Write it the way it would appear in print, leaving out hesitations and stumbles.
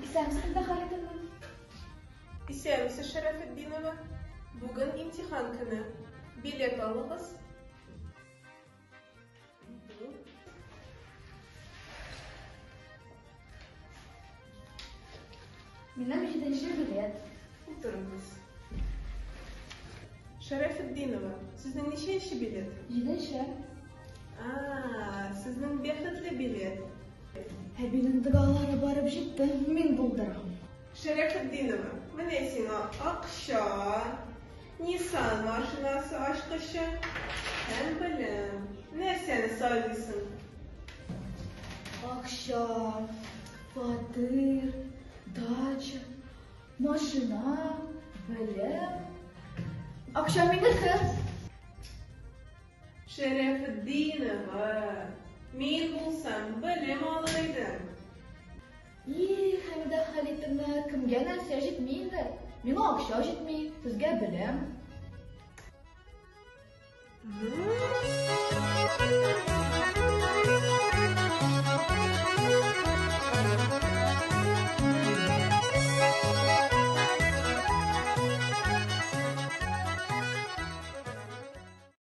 Исәмсез Халитовна. Исәмсез Шәрәфетдинова. Бүген имтихан көне. Билет алыгыз. Минем 7-нче билет. Утырыгыз. Шәрәфетдинова, сезнең ничәнче билет? 7-нче. Сезнең бәхетле билет. Минем догалары барып җитте, мин булдырам. Шәрәфетдинова, менә сиңа акча, Nissan машинасы ачкычы һәм белем. Нәрсәне сайлыйсың? Акча, фатир, дача, машина, белем. Акча минеке. Шәрәфетдинова, мин булсам белем алыр идем. Хәмидә Халитовна, кемгә нәрсә җитми инде? Миңа акча җитми, сезгә белем.